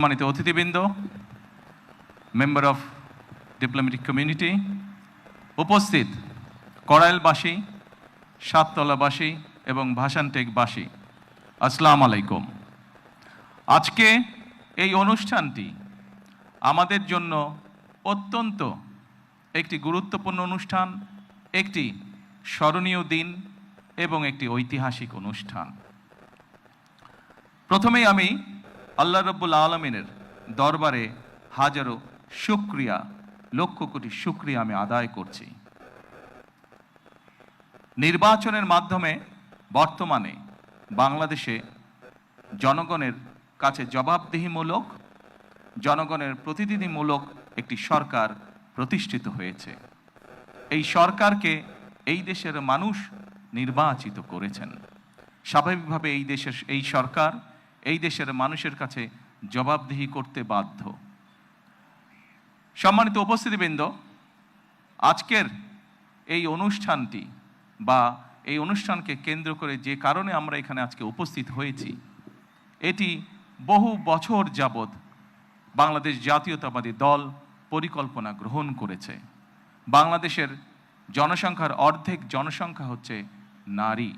সম্মানিত অতিথিবৃন্দ, member of diplomatic community, উপস্থিত কড়াইলবাসী, সাততলাবাসী এবং ভাসানটেকবাসী, আসসালামু আলাইকুম। আজকে এই অনুষ্ঠানটি আমাদের জন্য অত্যন্ত একটি গুরুত্বপূর্ণ অনুষ্ঠান, একটি স্মরণীয় দিন এবং একটি ঐতিহাসিক অনুষ্ঠান। প্রথমেই আমি আল্লাহ রাব্বুল আলামিনের দরবারে হাজারো শুকরিয়া, লক্ষ কোটি শুকরিয়া আমি আদায় করছি। নির্বাচনের মাধ্যমে বর্তমানে বাংলাদেশে জনগণের কাছে জবাবদিহিমূলক, জনগণের প্রতিনিধিমূলক একটি সরকার প্রতিষ্ঠিত হয়েছে। এই সরকারকে এই দেশের মানুষ নির্বাচিত করেছেন। স্বাভাবিকভাবে এই সরকার এই দেশের মানুষের কাছে জবাবদিহি করতে বাধ্য। সম্মানিত উপস্থিতিবৃন্দ, আজকের এই অনুষ্ঠানটি বা এই অনুষ্ঠানকে কেন্দ্র করে যে কারণে আমরা এখানে আজকে উপস্থিত হয়েছি, এটি বহু বছর যাবৎ বাংলাদেশ জাতীয়তাবাদী দল পরিকল্পনা গ্রহণ করেছে। বাংলাদেশের জনসংখ্যার অর্ধেক জনসংখ্যা হচ্ছে নারী।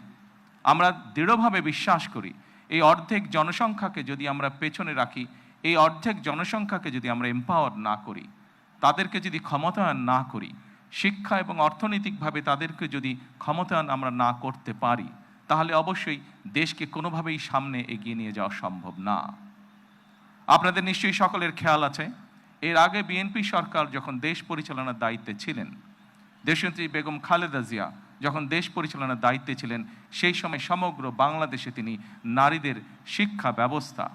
আমরা দৃঢ়ভাবে বিশ্বাস করি এই অর্ধেক জনসংখ্যাকে যদি আমরা পেছনে রাখি, এই অর্ধেক জনসংখ্যাকে যদি আমরা এম্পাওয়ার না করি, তাদেরকে যদি ক্ষমতায়ন না করি, শিক্ষা এবং অর্থনৈতিকভাবে তাদেরকে যদি ক্ষমতায়ন আমরা না করতে পারি, তাহলে অবশ্যই দেশকে কোনোভাবেই সামনে এগিয়ে নিয়ে যাওয়া সম্ভব না। আপনাদের নিশ্চয়ই সকলের খেয়াল আছে, এর আগে বিএনপি সরকার যখন দেশ পরিচালনার দায়িত্বে ছিলেন, দেশনেত্রী বেগম খালেদা জিয়া যখন দেশ পরিচালনার দায়িত্বে ছিলেন, সেই সময় সমগ্র বাংলাদেশে তিনি নারীদের শিক্ষা ব্যবস্থা,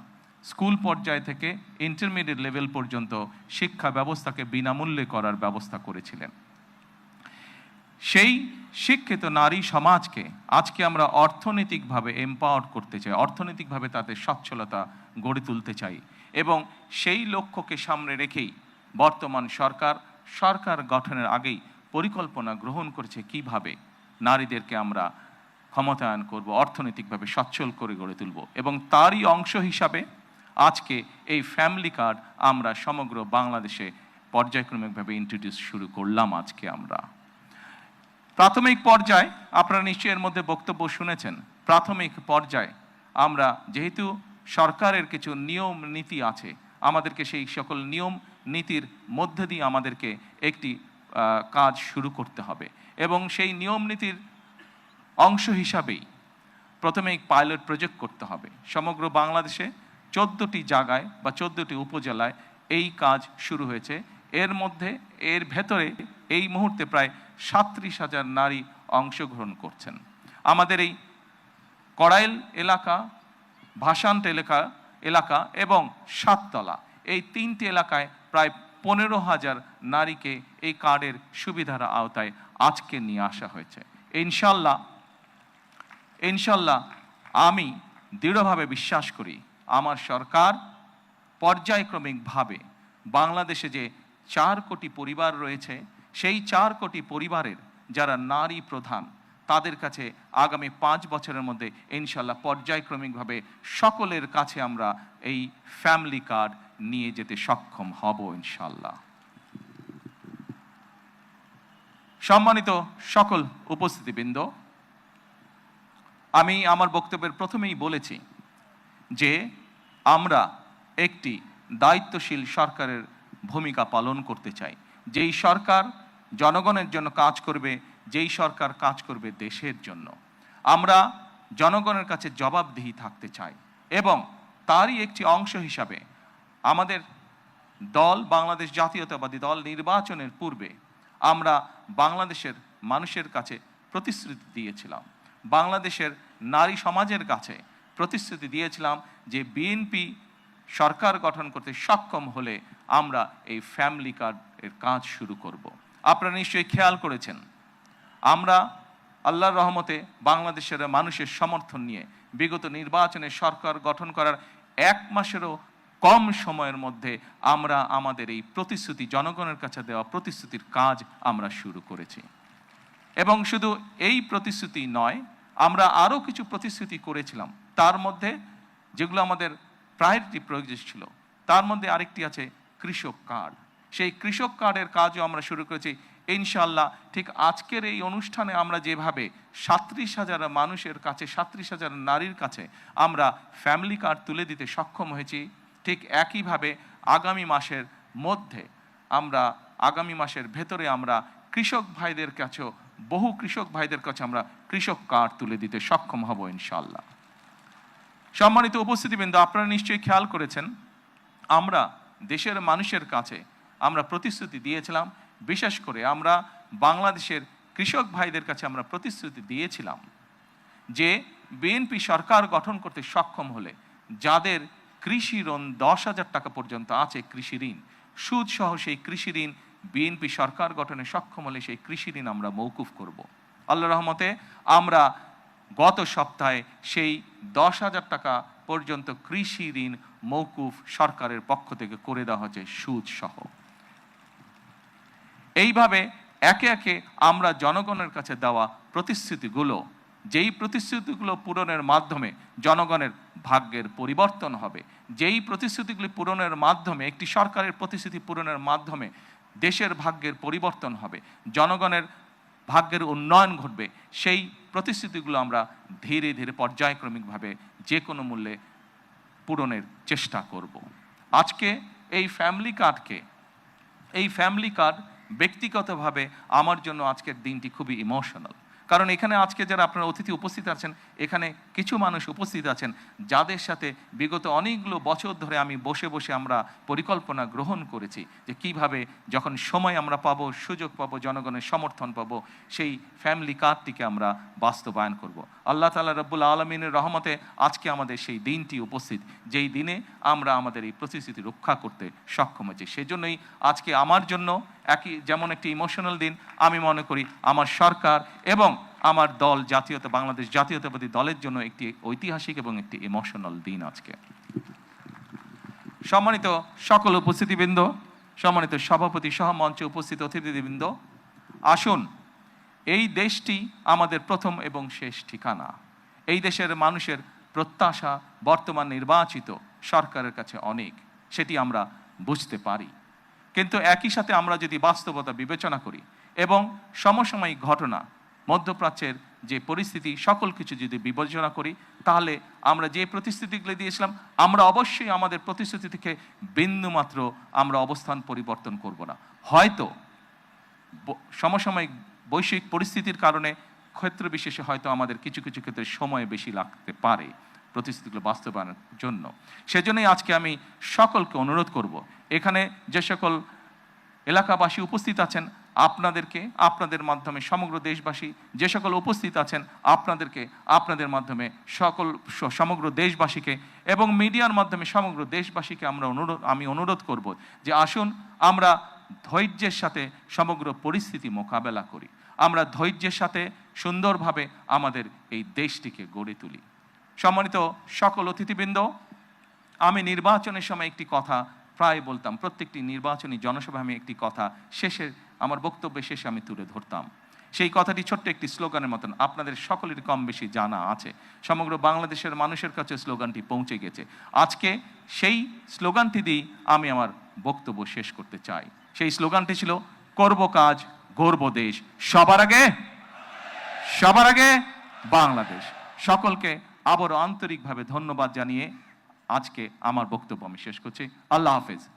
স্কুল পর্যায় থেকে ইন্টারমিডিয়েট লেভেল পর্যন্ত শিক্ষা ব্যবস্থাকে বিনামূল্যে করার ব্যবস্থা করেছিলেন। সেই শিক্ষিত নারী সমাজকে আজকে আমরা অর্থনৈতিকভাবে এম্পাওয়ার করতে চাই, অর্থনৈতিকভাবে তাদের সচ্ছলতা গড়ে তুলতে চাই, এবং সেই লক্ষ্যকে সামনে রেখেই বর্তমান সরকার গঠনের আগেই পরিকল্পনা গ্রহণ করেছে কিভাবে নারীদেরকে আমরা ক্ষমতায়ন করব, অর্থনৈতিকভাবে সচ্ছল করে গড়ে তুলব। এবং তারই অংশ হিসাবে আজকে এই ফ্যামিলি কার্ড আমরা সমগ্র বাংলাদেশে পর্যায়ক্রমিকভাবে ইন্ট্রোডিউস শুরু করলাম। আজকে আমরা প্রাথমিক পর্যায়ে, আপনারা নিশ্চয়ই এর মধ্যে বক্তব্য শুনেছেন, প্রাথমিক পর্যায়ে আমরা যেহেতু সরকারের কিছু নিয়ম নীতি আছে, আমাদেরকে সেই সকল নিয়ম নীতির মধ্যে দিয়ে আমাদেরকে একটি কাজ শুরু করতে হবে, এবং সেই নিয়ম নীতির অংশ হিসাবেই প্রথমে পাইলট প্রজেক্ট করতে হবে। সমগ্র বাংলাদেশে 14টি জায়গায় বা 14টি উপজেলায় এই কাজ শুরু হয়েছে। এর ভেতরে এই মুহূর্তে প্রায় 37,000 নারী অংশগ্রহণ করছেন। আমাদের এই কড়াইল এলাকা, ভাসান এলাকা এবং সাততলা, এই 3টি এলাকায় প্রায় 15,000 নারীকে এই কার্ডের সুবিধার আওতায় আজকে নিয়ে আসা হয়েছে। ইনশাল্লাহ আমি দৃঢ়ভাবে বিশ্বাস করি আমার সরকার পর্যায়ক্রমিকভাবে বাংলাদেশে যে 4 কোটি পরিবার রয়েছে, সেই 4 কোটি পরিবারের যারা নারী প্রধান, তাদের কাছে আগামী 5 বছরের মধ্যে ইনশাল্লাহ পর্যায়ক্রমিকভাবে সকলের কাছে আমরা এই ফ্যামিলি কার্ড নিয়ে যেতে সক্ষম হব ইনশাল্লাহ। সম্মানিত সকল উপস্থিতিবৃন্দ, আমি আমার বক্তব্যের প্রথমেই বলেছি যে আমরা একটি দায়িত্বশীল সরকারের ভূমিকা পালন করতে চাই, যেই সরকার জনগণের জন্য কাজ করবে, যেই সরকার কাজ করবে দেশের জন্য। আমরা জনগণের কাছে জবাবদিহি থাকতে চাই, এবং তারই একটি অংশ হিসাবে আমাদের দল, বাংলাদেশ জাতীয়তাবাদী দল, নির্বাচনের পূর্বে আমরা বাংলাদেশের মানুষের কাছে প্রতিশ্রুতি দিয়েছিলাম, বাংলাদেশের নারী সমাজের কাছে প্রতিশ্রুতি দিয়েছিলাম যে বিএনপি সরকার গঠন করতে সক্ষম হলে আমরা এই ফ্যামিলি কার্ডের কাজ শুরু করব। আপনারা নিশ্চয়ই খেয়াল করেছেন, আমরা আল্লাহর রহমতে বাংলাদেশের মানুষের সমর্থন নিয়ে বিগত নির্বাচনে সরকার গঠন করার 1 মাসেরও কম সময়ের মধ্যে আমরা আমাদের এই প্রতিশ্রুতি, জনগণের কাছে দেওয়া প্রতিশ্রুতির কাজ আমরা শুরু করেছি। এবং শুধু এই প্রতিশ্রুতি নয়, আমরা আরও কিছু প্রতিশ্রুতি করেছিলাম, তার মধ্যে যেগুলো আমাদের প্রায়োরিটি প্রজেক্ট ছিল, তার মধ্যে আরেকটি আছে কৃষক কার্ড। সেই কৃষক কার্ডের কাজও আমরা শুরু করেছি ইনশাআল্লাহ। ঠিক আজকের এই অনুষ্ঠানে আমরা যেভাবে 37,000 মানুষের কাছে, 37,000 নারীর কাছে আমরা ফ্যামিলি কার্ড তুলে দিতে সক্ষম হয়েছি, ঠিক একইভাবে আগামী মাসের মধ্যে আগামী মাসের ভেতরে আমরা কৃষক ভাইদের কাছেও, বহু কৃষক ভাইদের কাছে আমরা কৃষক কার্ড তুলে দিতে সক্ষম হব ইনশাআল্লাহ। সম্মানিত উপস্থিতিবৃন্দ, আপনারা নিশ্চয়ই খেয়াল করেছেন আমরা দেশের মানুষের কাছে আমরা প্রতিশ্রুতি দিয়েছিলাম, বিশেষ করে আমরা বাংলাদেশের কৃষক ভাইদের কাছে আমরা প্রতিশ্রুতি দিয়েছিলাম যে বিএনপি সরকার গঠন করতে সক্ষম হলে যাদের কৃষি ঋণ 10,000 টাকা পর্যন্ত আছে, কৃষি ঋণ সুদ সহ, সেই কৃষি ঋণ বিএনপি সরকার গঠনে সক্ষম হলে সেই কৃষি ঋণ আমরা মওকুফ করব। আল্লাহর রহমতে আমরা গত সপ্তাহে সেই 10,000 টাকা পর্যন্ত কৃষি ঋণ মওকুফ সরকারের পক্ষ থেকে করে দেওয়া হচ্ছে সুদ সহ। এইভাবে একে একে আমরা জনগণের কাছে দেওয়া প্রতিশ্রুতিগুলো, যেই প্রতিশ্রুতিগুলো পূরণের মাধ্যমে জনগণের ভাগ্যের পরিবর্তন হবে, যেই প্রতিশ্রুতিগুলি পূরণের মাধ্যমে, একটি সরকারের প্রতিশ্রুতি পূরণের মাধ্যমে দেশের ভাগ্যের পরিবর্তন হবে, জনগণের ভাগ্যের উন্নয়ন ঘটবে, সেই প্রতিশ্রুতিগুলো আমরা ধীরে ধীরে পর্যায়ক্রমিকভাবে যে কোনো মূল্যে পূরণের চেষ্টা করব। আজকে এই ফ্যামিলি কার্ড ব্যক্তিগতভাবে আমার জন্য আজকের দিনটি খুবই ইমোশনাল। কারণ এখানে আজকে যারা আপনারা অতিথি উপস্থিত আছেন, এখানে কিছু মানুষ উপস্থিত আছেন যাদের সাথে বিগত অনেকগুলো বছর ধরে আমি বসে বসে আমরা পরিকল্পনা গ্রহণ করেছি যে কিভাবে যখন সময় আমরা পাবো, সুযোগ পাবো, জনগণের সমর্থন পাবো, সেই ফ্যামিলি কার্ডটিকে আমরা বাস্তবায়ন করব। আল্লাহ তাআলা রব্বুল আলামিনের রহমতে আজকে আমাদের সেই দিনটি উপস্থিত, যেই দিনে আমরা আমাদের এই প্রতিশ্রুতি রক্ষা করতে সক্ষম হয়েছি। সেজন্যই আজকে আমার জন্য যেমন একটি ইমোশনাল দিন, আমি মনে করি আমার সরকার এবং আমার দল বাংলাদেশ জাতীয়তাবাদী দলের জন্য একটি ঐতিহাসিক এবং একটি ইমোশনাল দিন আজকে। সম্মানিত সকল উপস্থিতিবৃন্দ, সম্মানিত সভাপতি সহ মঞ্চে উপস্থিত অতিথিবৃন্দ, আসুন, এই দেশটি আমাদের প্রথম এবং শেষ ঠিকানা। এই দেশের মানুষের প্রত্যাশা বর্তমান নির্বাচিত সরকারের কাছে অনেক, সেটি আমরা বুঝতে পারি। কিন্তু একই সাথে আমরা যদি বাস্তবতা বিবেচনা করি এবং সমসাময়িক ঘটনা, মধ্যপ্রাচ্যের যে পরিস্থিতি, সকল কিছু যদি বিবেচনা করি, তাহলে আমরা যে প্রতিশ্রুতিগুলো দিয়েছিলাম, আমরা অবশ্যই আমাদের প্রতিশ্রুতি থেকে বিন্দুমাত্র আমরা অবস্থান পরিবর্তন করব না। হয়তো সমসাময়িক বৈশ্বিক পরিস্থিতির কারণে ক্ষেত্র বিশেষে হয়তো আমাদের কিছু কিছু ক্ষেত্রে সময় বেশি লাগতে পারে প্রতিশ্রুতিগুলো বাস্তবায়নের জন্য। সেজন্যই আজকে আমি সকলকে অনুরোধ করব, এখানে যে সকল এলাকাবাসী উপস্থিত আছেন আপনাদেরকে, আপনাদের মাধ্যমে সমগ্র দেশবাসী যে সকল উপস্থিত আছেন আপনাদেরকে, আপনাদের মাধ্যমে সমগ্র দেশবাসীকে এবং মিডিয়ার মাধ্যমে সমগ্র দেশবাসীকে আমি অনুরোধ করব যে আসুন আমরা ধৈর্যের সাথে সমগ্র পরিস্থিতি মোকাবেলা করি, আমরা ধৈর্যের সাথে সুন্দরভাবে আমাদের এই দেশটিকে গড়ে তুলি। সম্মানিত সকল অতিথিবৃন্দ, আমি নির্বাচনের সময় একটি কথা প্রায় বলতাম, প্রত্যেকটি নির্বাচনী জনসভায় আমি একটি কথা আমার বক্তব্যের শেষে আমি তুলে ধরতাম। সেই কথাটি ছোট্ট একটি স্লোগানের মতন, আপনাদের সকলের কম বেশি জানা আছে, সমগ্র বাংলাদেশের মানুষের কাছে স্লোগানটি পৌঁছে গেছে। আজকে সেই স্লোগানটি দিয়ে আমি আমার বক্তব্য শেষ করতে চাই। সেই স্লোগানটি ছিল, করব কাজ, গড়ব দেশ, সবার আগে বাংলাদেশ। সকলকে আবারও আন্তরিকভাবে ধন্যবাদ জানিয়ে আজকে আমার বক্তব্য আমি শেষ করছি। আল্লাহ হাফেজ।